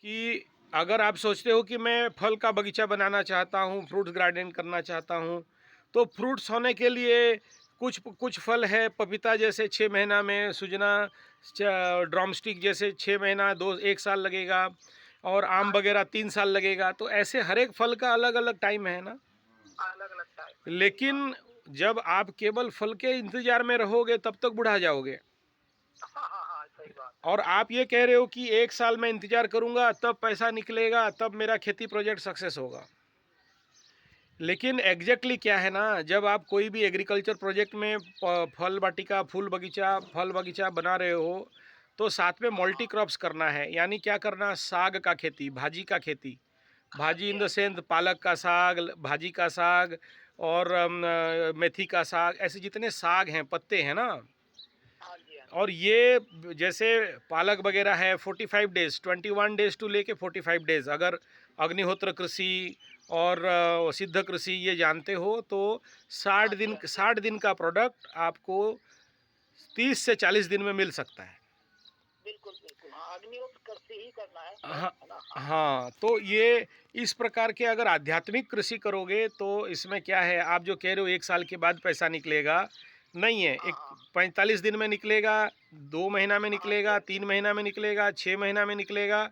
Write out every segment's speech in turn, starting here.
कि अगर आप सोचते हो कि मैं फल का बगीचा बनाना चाहता हूँ, फ्रूट्स गार्डन करना चाहता हूँ, तो फ्रूट्स होने के लिए कुछ कुछ फल है, पपीता जैसे 6 महीना में, सुजना ड्रमस्टिक जैसे 6 महीना, 1 साल लगेगा, और आम हाँ जी, वगैरह 3 साल लगेगा। तो ऐसे हर एक फल का अलग अलग टाइम है ना। अलग-अलग टाइम है, सही बात लेकिन है। जब आप केवल फल के इंतजार में रहोगे तब तक बुढ़ा जाओगे। हाँ, हाँ, हाँ, सही बात है। और आप ये कह रहे हो कि 1 साल में इंतजार करूंगा, तब पैसा निकलेगा, तब मेरा खेती प्रोजेक्ट सक्सेस होगा। लेकिन एग्जैक्टली क्या है ना, जब आप कोई भी एग्रीकल्चर प्रोजेक्ट में फल वाटिका, फूल बगीचा, फल बगीचा बना रहे हो, तो साथ में हाँ, मल्टी हाँ। क्रॉप्स करना है। यानी क्या करना, साग का खेती, भाजी का खेती। हाँ भाजी जी, इन द हाँ जी, सेंस पालक का साग, भाजी का साग, और मेथी का साग, ऐसे जितने साग हैं, पत्ते हैं ना। हाँ जी, हाँ जी। और ये जैसे पालक वगैरह है, 45 डेज, 21 डेज टू लेके 45 डेज। अगर अग्निहोत्र कृषि और सिद्ध कृषि ये जानते हो, तो हाँ जी, हाँ जी। 60 दिन का प्रोडक्ट आपको 30 से 40 दिन में मिल सकता है। बिल्कुल, बिल्कुल। हाँ, अग्निहोत्र कृषि ही करना है शायद, हाँ, है ना? हाँ, हाँ, तो ये इस प्रकार के अगर आध्यात्मिक कृषि करोगे, तो इसमें क्या है, आप जो कह रहे हो 1 साल के बाद पैसा निकलेगा, नहीं है। हाँ, एक हाँ। 45 दिन में निकलेगा, 2 महीना में हाँ जी, निकलेगा, हाँ जी। 3 महीना में निकलेगा, 6 महीना में निकलेगा।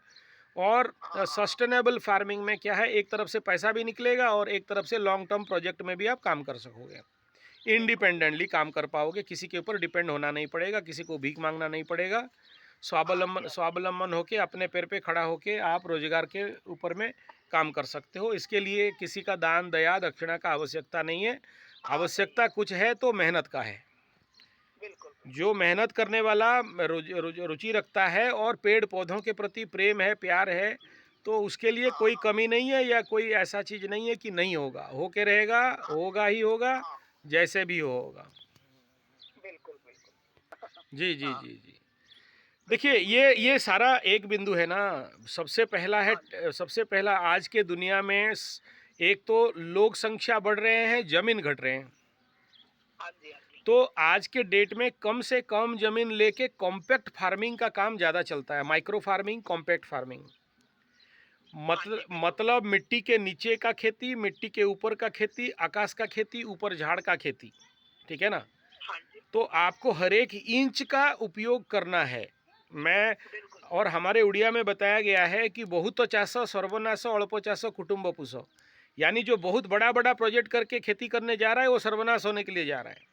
और हाँ, हाँ। सस्टेनेबल फार्मिंग में क्या है, एक तरफ से पैसा भी निकलेगा और एक तरफ से लॉन्ग टर्म प्रोजेक्ट में भी आप काम कर सकोगे। बिल्कुल, इंडिपेंडेंटली बिल्कुल। काम कर पाओगे, किसी के ऊपर डिपेंड होना नहीं पड़ेगा, किसी को भीख मांगना नहीं पड़ेगा। हाँ जी, स्वावलंबन हाँ जी। स्वावलंबन होके अपने पैर पे खड़ा होके आप रोजगार के ऊपर में काम कर सकते हो। इसके लिए किसी का दान दया दक्षिणा का आवश्यकता नहीं है। हाँ, नहीं आवश्यकता है। कुछ है तो मेहनत का है। बिल्कुल, बिल्कुल। जो मेहनत करने वाला रुचि रखता है और पेड़ पौधों के प्रति प्रेम है, प्यार है, तो उसके लिए हाँ, कोई हाँ। कमी नहीं है, या कोई ऐसा चीज़ नहीं है कि नहीं होगा, होके रहेगा, हाँ, होगा ही होगा, हाँ। जैसे भी होगा। बिल्कुल, बिल्कुल। जी, जी, हाँ, जी, जी। देखिए, ये सारा एक बिंदु है ना। सबसे पहला है, हाँ जी। सबसे पहला आज के दुनिया में एक तो लोग संख्या बढ़ रहे हैं, जमीन घट रहे हैं। हाँ जी, हाँ जी। तो आज के डेट में कम से कम जमीन लेके कॉम्पैक्ट फार्मिंग का काम ज़्यादा चलता है, माइक्रो फार्मिंग, कॉम्पैक्ट फार्मिंग। हाँ जी, बिल्कुल। मतलब मिट्टी के नीचे का खेती, मिट्टी के ऊपर का खेती, आकाश का खेती, ऊपर झाड़ का खेती। ठीक है ना। हाँ जी। तो आपको हर एक इंच का उपयोग करना है। मैं बिल्कुल, और बिल्कुल। हमारे उड़िया में बताया गया है कि बहुत चाष सर्वनाश अल्प चाष कुटुंब पुष। यानी जो बहुत बड़ा बड़ा प्रोजेक्ट करके खेती करने जा रहा है, वो सर्वनाश होने के लिए जा रहा है।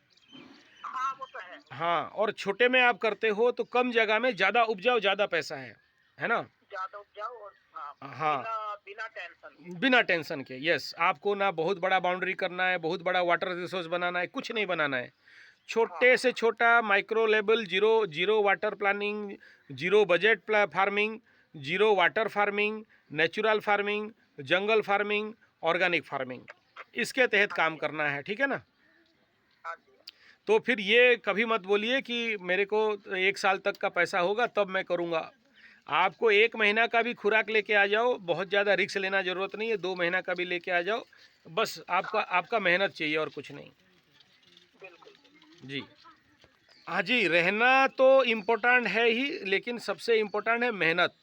हाँ, वो तो है, वो तो है। हाँ, और छोटे में आप करते हो तो कम जगह में ज़्यादा उपजाऊ, ज़्यादा पैसा है ना। ज़्यादा उपजाऊ और हाँ, हाँ, बिना बिना टेंशन के। बिना टेंशन के, यस। आपको ना बहुत बड़ा बाउंड्री करना है, बहुत बड़ा वाटर रिसोर्स बनाना है, कुछ नहीं बनाना है। हाँ, छोटे हाँ, से हाँ। छोटा micro level, zero zero water planning, zero budget farming, zero water farming, natural farming, jungle farming, organic farming, इसके तहत हाँ काम जी, करना है। ठीक है ना। हाँ जी, हाँ जी। तो फिर ये कभी मत बोलिए कि मेरे को 1 साल तक का पैसा होगा तब मैं करूँगा। आपको 1 महीना का भी खुराक लेके आ जाओ, बहुत ज़्यादा रिस्क लेना ज़रूरत नहीं है, 2 महीना का भी लेके आ जाओ। बस आपका हाँ जी, हाँ आपका जी। मेहनत चाहिए और कुछ नहीं। बिल्कुल, बिल्कुल। जी। हाँ जी, रहना तो इम्पोर्टेंट है ही, लेकिन सबसे इम्पोर्टेंट है मेहनत।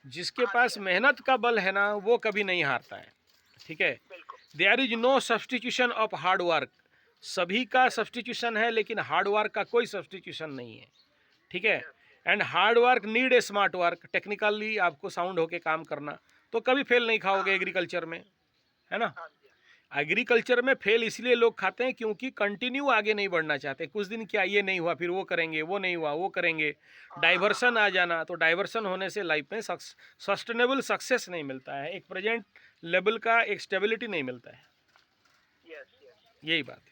जिसके हाँ जी, पास हाँ जी। मेहनत का बल है ना, वो कभी नहीं हारता है। ठीक है। बिल्कुल। देयर इज हाँ, no substitution of hard work. सभी का यस, सब्स्टिट्यूशन है, लेकिन हार्ड वर्क का कोई सब्स्टिट्यूशन नहीं है। ठीक है। Yes, yes. एंड हार्ड हाँ, work need a smart work, technically आपको साउंड होके काम करना, तो कभी फेल नहीं खाओगे हाँ, एग्रीकल्चर में, है ना। हाँ जी, हाँ जी। एग्रीकल्चर में फेल इसलिए लोग खाते हैं क्योंकि कंटिन्यू आगे नहीं बढ़ना चाहते। कुछ दिन क्या, ये नहीं हुआ, फिर वो करेंगे, वो नहीं हुआ, वो करेंगे। हाँ, हाँ, डाइवर्सन हाँ। आ जाना, तो डाइवर्सन होने से लाइफ में सस्टेनेबल सक्सेस नहीं मिलता है, एक प्रेजेंट लेवल का एक स्टेबिलिटी नहीं मिलता है। Yes, yes, yes. यही बात है।